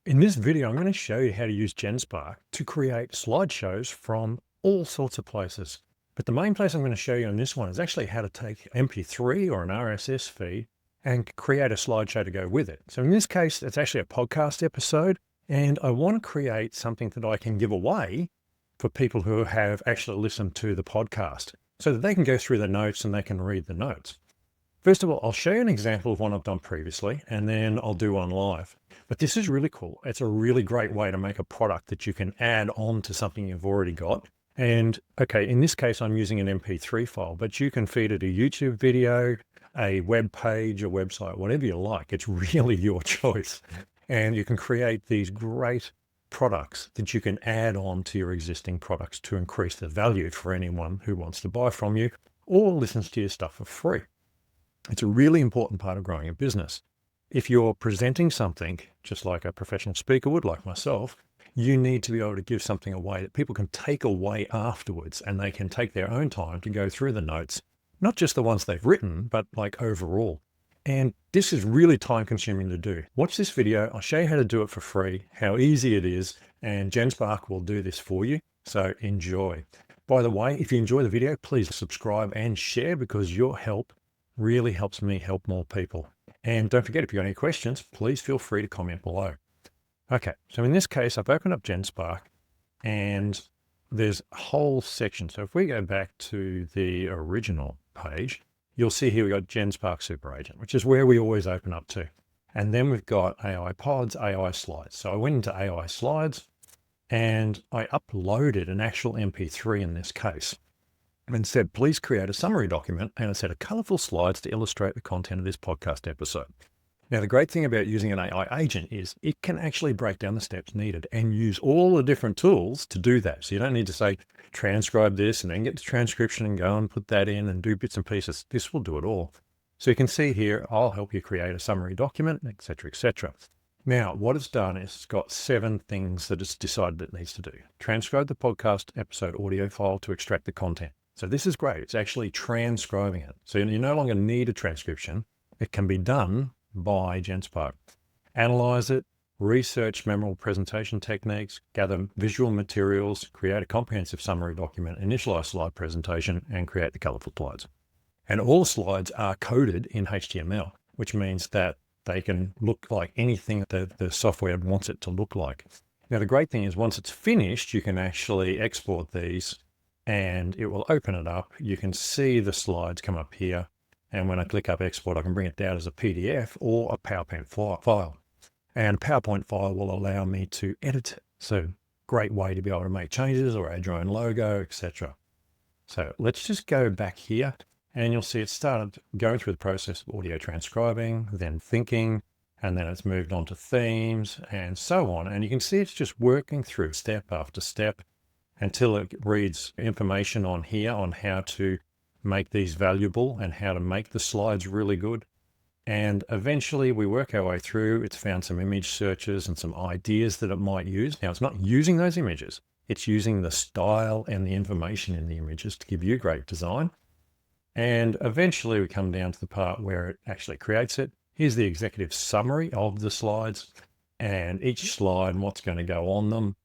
In this video, I'm going to show you how to use GensSpark to create slideshows from all sorts of places. But the main place I'm going to show you on this one is actually how to take MP3 or an RSS feed and create a slideshow to go with it. So in this case, it's actually a podcast episode, and I want to create something that I can give away for people who have actually listened to the podcast so that they can go through the notes and they can read the notes. First of all, I'll show you an example of one I've done previously, and then I'll do one live. But this is really cool. It's a really great way to make a product that you can add on to something you've already got. And okay, in this case, I'm using an MP3 file, but you can feed it a YouTube video, a web page, a website, whatever you like. It's really your choice. And you can create these great products that you can add on to your existing products to increase the value for anyone who wants to buy from you or listens to your stuff for free. It's a really important part of growing a business. If you're presenting something, just like a professional speaker would, like myself, you need to be able to give something away that people can take away afterwards, and they can take their own time to go through the notes, not just the ones they've written, but like overall. And this is really time consuming to do. Watch this video. I'll show you how to do it for free, how easy it is, and GensSpark will do this for you. So enjoy. By the way, if you enjoy the video, please subscribe and share, because your help really helps me help more people. And don't forget, if you've got any questions, please feel free to comment below. Okay, so in this case, I've opened up GensSpark and there's a whole section. So if we go back to the original page, you'll see here we've got GensSpark Super Agent, which is where we always open up to. And then we've got AI Pods, AI Slides. So I went into AI Slides and I uploaded an actual MP3 in this case, and said, please create a summary document and a set of colorful slides to illustrate the content of this podcast episode. Now, the great thing about using an AI agent is it can actually break down the steps needed and use all the different tools to do that. So you don't need to say, transcribe this and then get to transcription and go and put that in and do bits and pieces. This will do it all. So you can see here, I'll help you create a summary document, etc., etc. Now, what it's done is it's got 7 things that it's decided it needs to do. Transcribe the podcast episode audio file to extract the content. So this is great. It's actually transcribing it. So you no longer need a transcription. It can be done by GensSpark. Analyze it, research memorable presentation techniques, gather visual materials, create a comprehensive summary document, initialize slide presentation, and create the colorful slides. And all slides are coded in HTML, which means that they can look like anything that the software wants it to look like. Now, the great thing is once it's finished, you can actually export these and it will open it up. You can see the slides come up here. And when I click up export, I can bring it down as a PDF or a PowerPoint file. And a PowerPoint file will allow me to edit it. So great way to be able to make changes or add your own logo, etc. So let's just go back here and you'll see it started going through the process of audio transcribing, then thinking, and then it's moved on to themes and so on. And you can see it's just working through step after step until it reads information on here on how to make these valuable and how to make the slides really good. And eventually we work our way through. It's found some image searches and some ideas that it might use. Now, it's not using those images. It's using the style and the information in the images to give you great design. And eventually we come down to the part where it actually creates it. Here's the executive summary of the slides and each slide and what's going to go on them.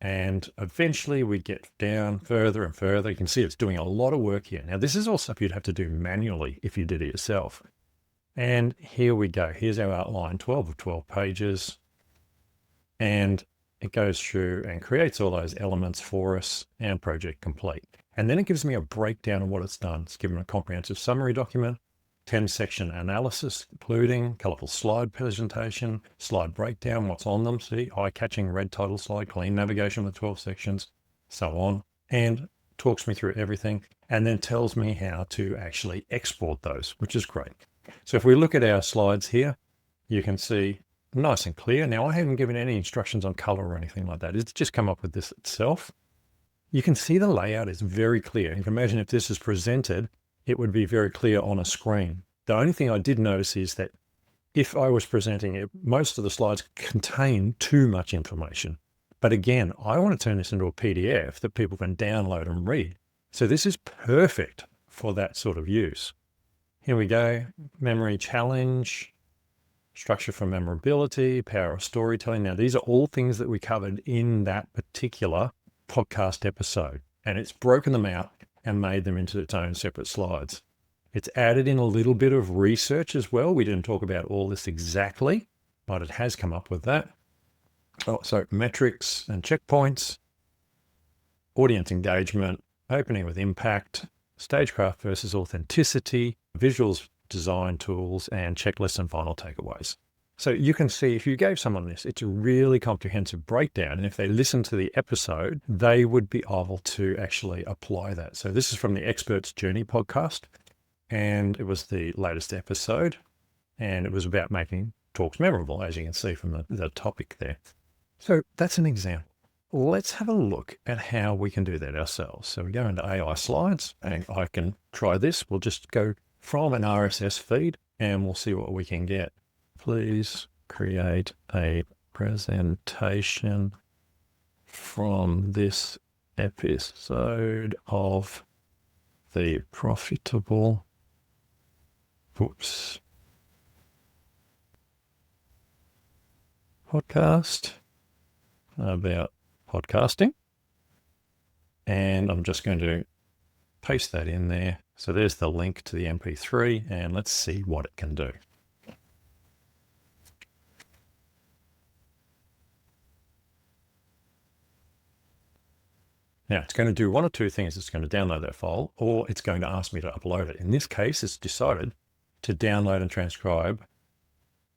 And eventually we get down further and further. You can see it's doing a lot of work here. Now, this is all stuff you'd have to do manually if you did it yourself. And here we go. Here's our outline, 12 of 12 pages. And it goes through and creates all those elements for us and project complete. And then it gives me a breakdown of what it's done. It's given a comprehensive summary document, 10-section analysis, including colorful slide presentation, slide breakdown, what's on them. See, eye-catching red title slide, clean navigation with 12 sections, so on, and talks me through everything and then tells me how to actually export those, which is great. So if we look at our slides here, you can see nice and clear. Now, I haven't given any instructions on color or anything like that. It's just come up with this itself. You can see the layout is very clear. You can imagine if this is presented, it would be very clear on a screen. The only thing I did notice is that if I was presenting it, most of the slides contain too much information. But again, I want to turn this into a PDF that people can download and read. So this is perfect for that sort of use. Here we go, memory challenge. structure for memorability, power of storytelling. Now, these are all things that we covered in that particular podcast episode, and it's broken them out and made them into its own separate slides. It's added in a little bit of research as well. We didn't talk about all this exactly, but it has come up with that. Oh, so metrics and checkpoints, audience engagement, opening with impact, stagecraft versus authenticity, visuals, design tools, and checklists and final takeaways. So you can see if you gave someone this, it's a really comprehensive breakdown. And if they listen to the episode, they would be able to actually apply that. So this is from the Expert's Journey podcast, and it was the latest episode, and it was about making talks memorable, as you can see from the topic there. So that's an example. Let's have a look at how we can do that ourselves. So we go into AI slides, and I can try this. We'll just go from an RSS feed and we'll see what we can get. Please create a presentation from this episode of the profitable podcast about podcasting. And I'm just going to paste that in there. So there's the link to the MP3, and let's see what it can do. Now, it's going to do one or two things. It's going to download that file, or it's going to ask me to upload it. In this case, it's decided to download and transcribe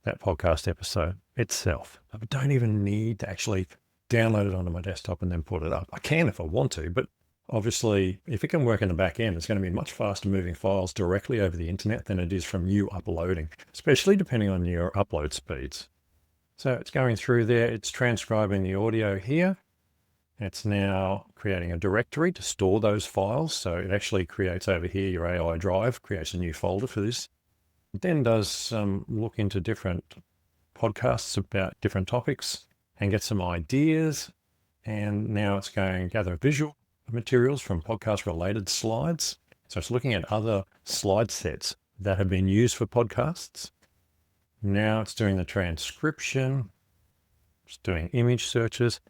that podcast episode itself. I don't even need to actually download it onto my desktop and then put it up. I can if I want to, but obviously, if it can work in the back end, it's going to be much faster moving files directly over the internet than it is from you uploading, especially depending on your upload speeds. So it's going through there. It's transcribing the audio here. It's now creating a directory to store those files. So it actually creates over here your AI drive, creates a new folder for this. It then does some look into different podcasts about different topics and get some ideas. And now it's going to gather visual materials from podcast related slides. So it's looking at other slide sets that have been used for podcasts. Now it's doing the transcription. It's doing image searches.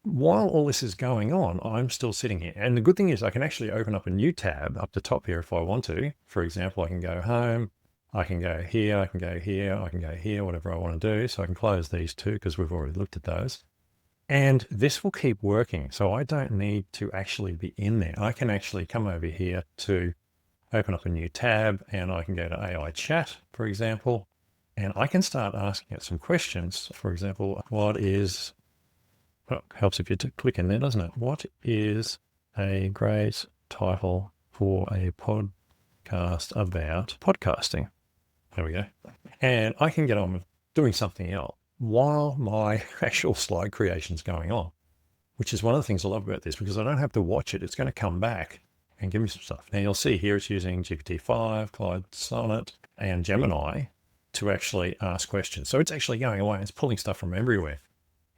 While all this is going on, I'm still sitting here. And the good thing is I can actually open up a new tab up the top here if I want to. For example, I can go home, I can go here, I can go here, I can go here, whatever I want to do. So I can close these two because we've already looked at those. And this will keep working. So I don't need to actually be in there. I can actually come over here to open up a new tab, and I can go to AI chat, for example, and I can start asking it some questions. For example, what is... Well, it helps if you click in there, doesn't it? What is a great title for a podcast about podcasting? There we go. And I can get on with doing something else while my actual slide creation is going on, which is one of the things I love about this, because I don't have to watch it. It's going to come back and give me some stuff. Now you'll see here it's using GPT-5, Clyde Sonnet, and Gemini to actually ask questions. So it's actually going away and it's pulling stuff from everywhere.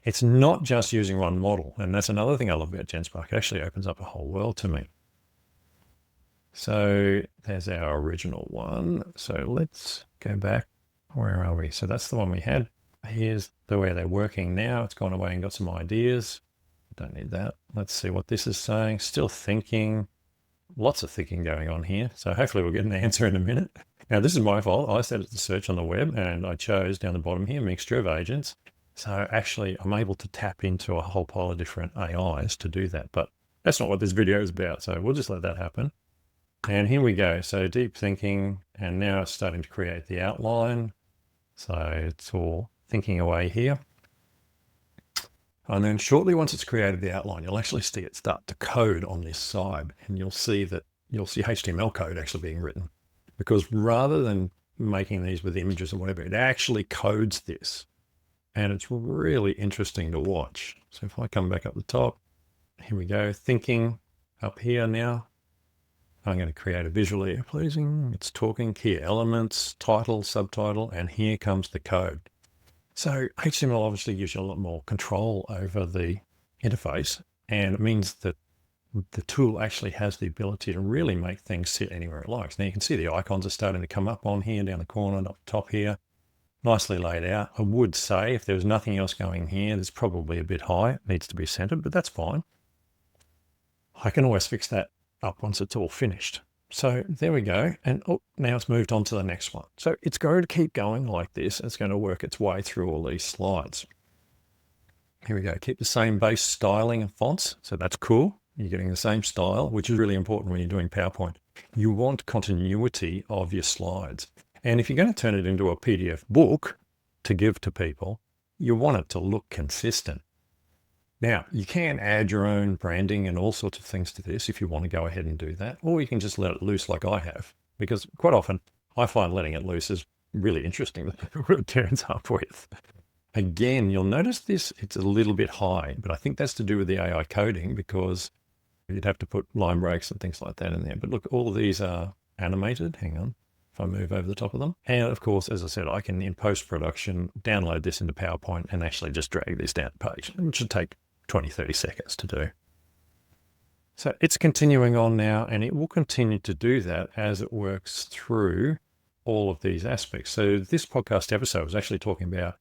It's not just using one model. And that's another thing I love about GensSpark. It actually opens up a whole world to me. So there's our original one. So let's go back. Where are we? So that's the one we had. Here's the way they're working now. It's gone away and got some ideas. Don't need that. Let's see what this is saying. Still thinking. Lots of thinking going on here. So hopefully we'll get an answer in a minute. Now this is my fault. I set it to search on the web and I chose down the bottom here, mixture of agents. So actually I'm able to tap into a whole pile of different AIs to do that, but that's not what this video is about. So we'll just let that happen. And here we go. So deep thinking, and now it's starting to create the outline. So it's all thinking away here. And then shortly, once it's created the outline, you'll actually see it start to code on this side, and you'll see HTML code actually being written, because rather than making these with images or whatever, it actually codes this. And it's really interesting to watch. So if I come back up the top, here we go, thinking up here now. I'm going to create a visually pleasing. It's talking key elements, title, subtitle, and here comes the code. So HTML obviously gives you a lot more control over the interface, and it means that the tool actually has the ability to really make things sit anywhere it likes. Now you can see the icons are starting to come up on here, down the corner, up top here. nicely laid out. I would say if there was nothing else going here, there's probably a bit high. It needs to be centered, but that's fine. I can always fix that up once it's all finished. So there we go. And now it's moved on to the next one. So it's going to keep going like this. It's going to work its way through all these slides. Here we go. Keep the same base styling and fonts. So that's cool. You're getting the same style, which is really important when you're doing PowerPoint. You want continuity of your slides. And if you're going to turn it into a PDF book to give to people, you want it to look consistent. Now, you can add your own branding and all sorts of things to this if you want to go ahead and do that, or you can just let it loose like I have, because quite often I find letting it loose is really interesting what it turns up with. Again, you'll notice this, it's a little bit high, but I think that's to do with the AI coding because you'd have to put line breaks and things like that in there. But look, all of these are animated. Hang on, if I move over the top of them. And of course, as I said, I can in post-production download this into PowerPoint and actually just drag this down the page. It should take 20, 30 seconds to do. So it's continuing on now, and it will continue to do that as it works through all of these aspects. So this podcast episode was actually talking about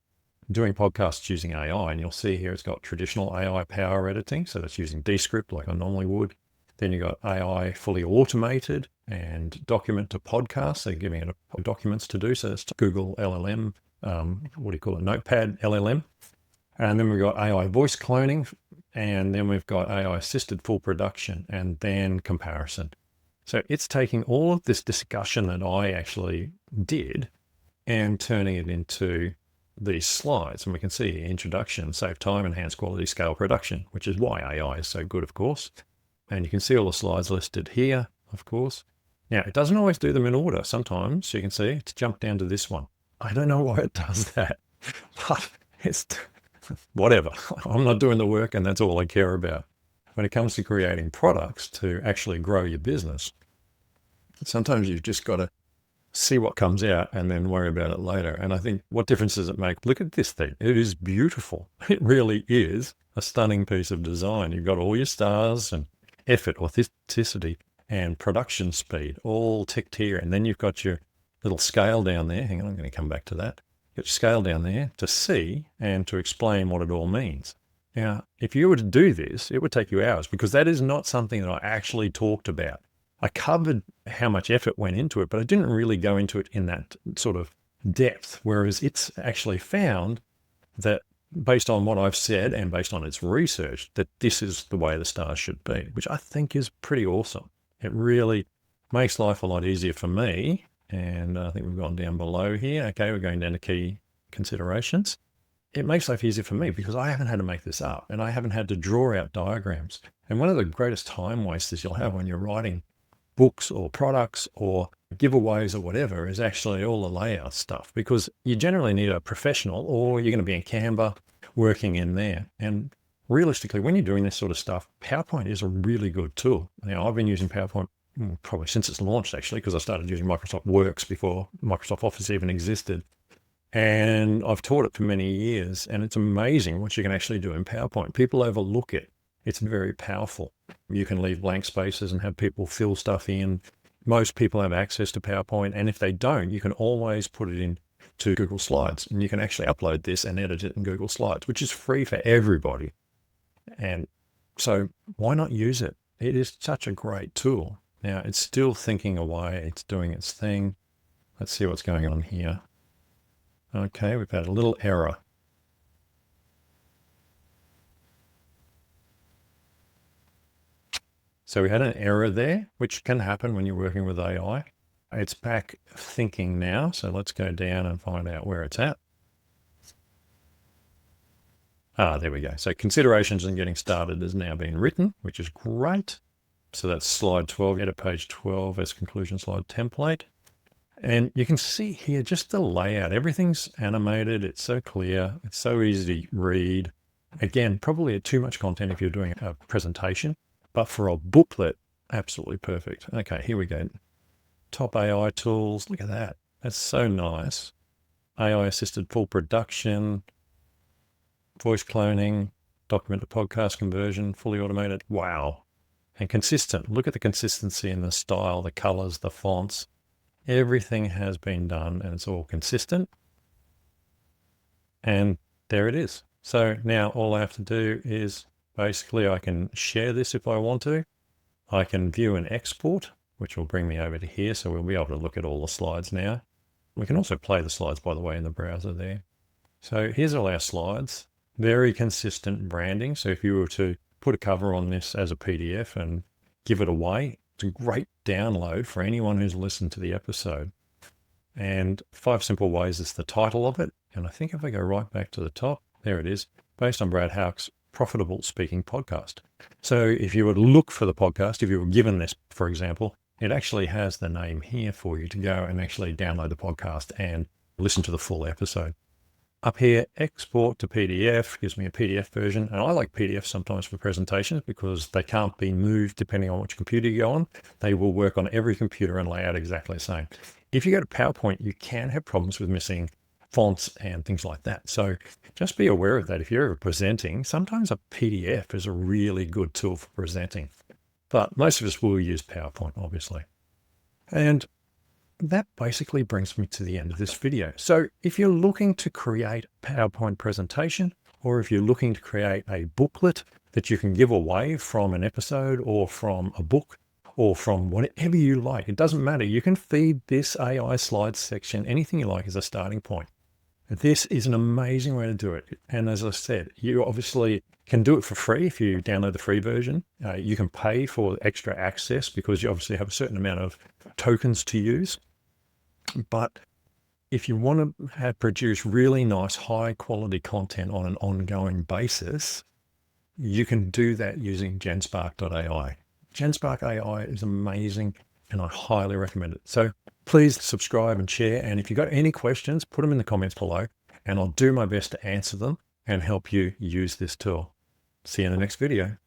doing podcasts using AI, and you'll see here it's got traditional AI power editing. So that's using Descript like I normally would. Then you've got AI fully automated and document to podcast. So giving it documents to do. So it's Google LLM, Notepad LLM. And then we've got AI voice cloning, and then we've got AI assisted full production, and then comparison. So it's taking all of this discussion that I actually did and turning it into these slides. And we can see introduction, save time, enhance quality, scale production, which is why AI is so good, of course. And you can see all the slides listed here, of course. Now, it doesn't always do them in order. Sometimes you can see it's jumped down to this one. I don't know why it does that, but it's whatever. I'm not doing the work, and that's all I care about. When it comes to creating products to actually grow your business, sometimes you've just got to see what comes out and then worry about it later. And I think, what difference does it make? Look at this thing. It is beautiful. It really is a stunning piece of design. You've got all your stars and effort, authenticity, and production speed all ticked here. And then you've got your little scale down there. Hang on, I'm going to come back to that. Get your scale down there to see and to explain what it all means. Now, if you were to do this, it would take you hours, because that is not something that I actually talked about. I covered how much effort went into it, but I didn't really go into it in that sort of depth, whereas it's actually found that based on what I've said and based on its research, that this is the way the stars should be, which I think is pretty awesome. It really makes life a lot easier for me. And I think we've gone down below here. Okay, we're going down to key considerations. It makes life easier for me because I haven't had to make this up, and I haven't had to draw out diagrams. And one of the greatest time wasters you'll have when you're writing books or products or giveaways or whatever is actually all the layout stuff, because you generally need a professional, or you're going to be in Canva working in there. And realistically, when you're doing this sort of stuff, PowerPoint is a really good tool. Now, I've been using PowerPoint probably since it's launched, actually, because I started using Microsoft Works before Microsoft Office even existed. And I've taught it for many years, and it's amazing what you can actually do in PowerPoint. People overlook it. It's very powerful. You can leave blank spaces and have people fill stuff in. Most people have access to PowerPoint, and if they don't, you can always put it into Google Slides, and you can actually upload this and edit it in Google Slides, which is free for everybody. And so why not use it? It is such a great tool. Now, it's still thinking away. It's doing its thing. Let's see what's going on here. Okay, we've had a little error. So we had an error there, which can happen when you're working with AI. It's back thinking now. So let's go down and find out where it's at. There we go. So considerations and getting started has now been written, which is great. So that's slide 12, edit page 12 as conclusion slide template. And you can see here just the layout. Everything's animated. It's so clear. It's so easy to read. Again, probably too much content if you're doing a presentation, but for a booklet, absolutely perfect. Okay, here we go. Top AI tools. Look at that. That's so nice. AI assisted full production, voice cloning, document to podcast conversion, fully automated. Wow. And consistent. Look at the consistency in the style, the colors, the fonts. Everything has been done, and it's all consistent. and there it is. So now all I have to do is basically I can share this if I want to. I can view and export, which will bring me over to here. So we'll be able to look at all the slides now. We can also play the slides, by the way, in the browser there. So here's all our slides, very consistent branding. So if you were to put a cover on this as a PDF and give it away, it's a great download for anyone who's listened to the episode. And 5 simple ways is the title of it. And I think if I go right back to the top, there it is, based on Brad Houck's Profitable Speaking Podcast. So if you were to look for the podcast, if you were given this, for example, it actually has the name here for you to go and actually download the podcast and listen to the full episode. Up here, export to PDF gives me a PDF version. And I like PDF sometimes for presentations because they can't be moved depending on which computer you go on. They will work on every computer and lay out exactly the same. If you go to PowerPoint, you can have problems with missing fonts and things like that. So just be aware of that. If you're ever presenting, sometimes a PDF is a really good tool for presenting. But most of us will use PowerPoint, obviously. And that basically brings me to the end of this video. So if you're looking to create a PowerPoint presentation, or if you're looking to create a booklet that you can give away from an episode or from a book or from whatever you like, it doesn't matter. You can feed this AI slides section anything you like as a starting point. This is an amazing way to do it. And as I said, you obviously can do it for free if you download the free version. You can pay for extra access because you obviously have a certain amount of tokens to use. But if you want to produce really nice, high quality content on an ongoing basis, you can do that using GensSpark.ai. GensSpark AI is amazing and I highly recommend it. So please subscribe and share. And if you've got any questions, put them in the comments below and I'll do my best to answer them and help you use this tool. See you in the next video.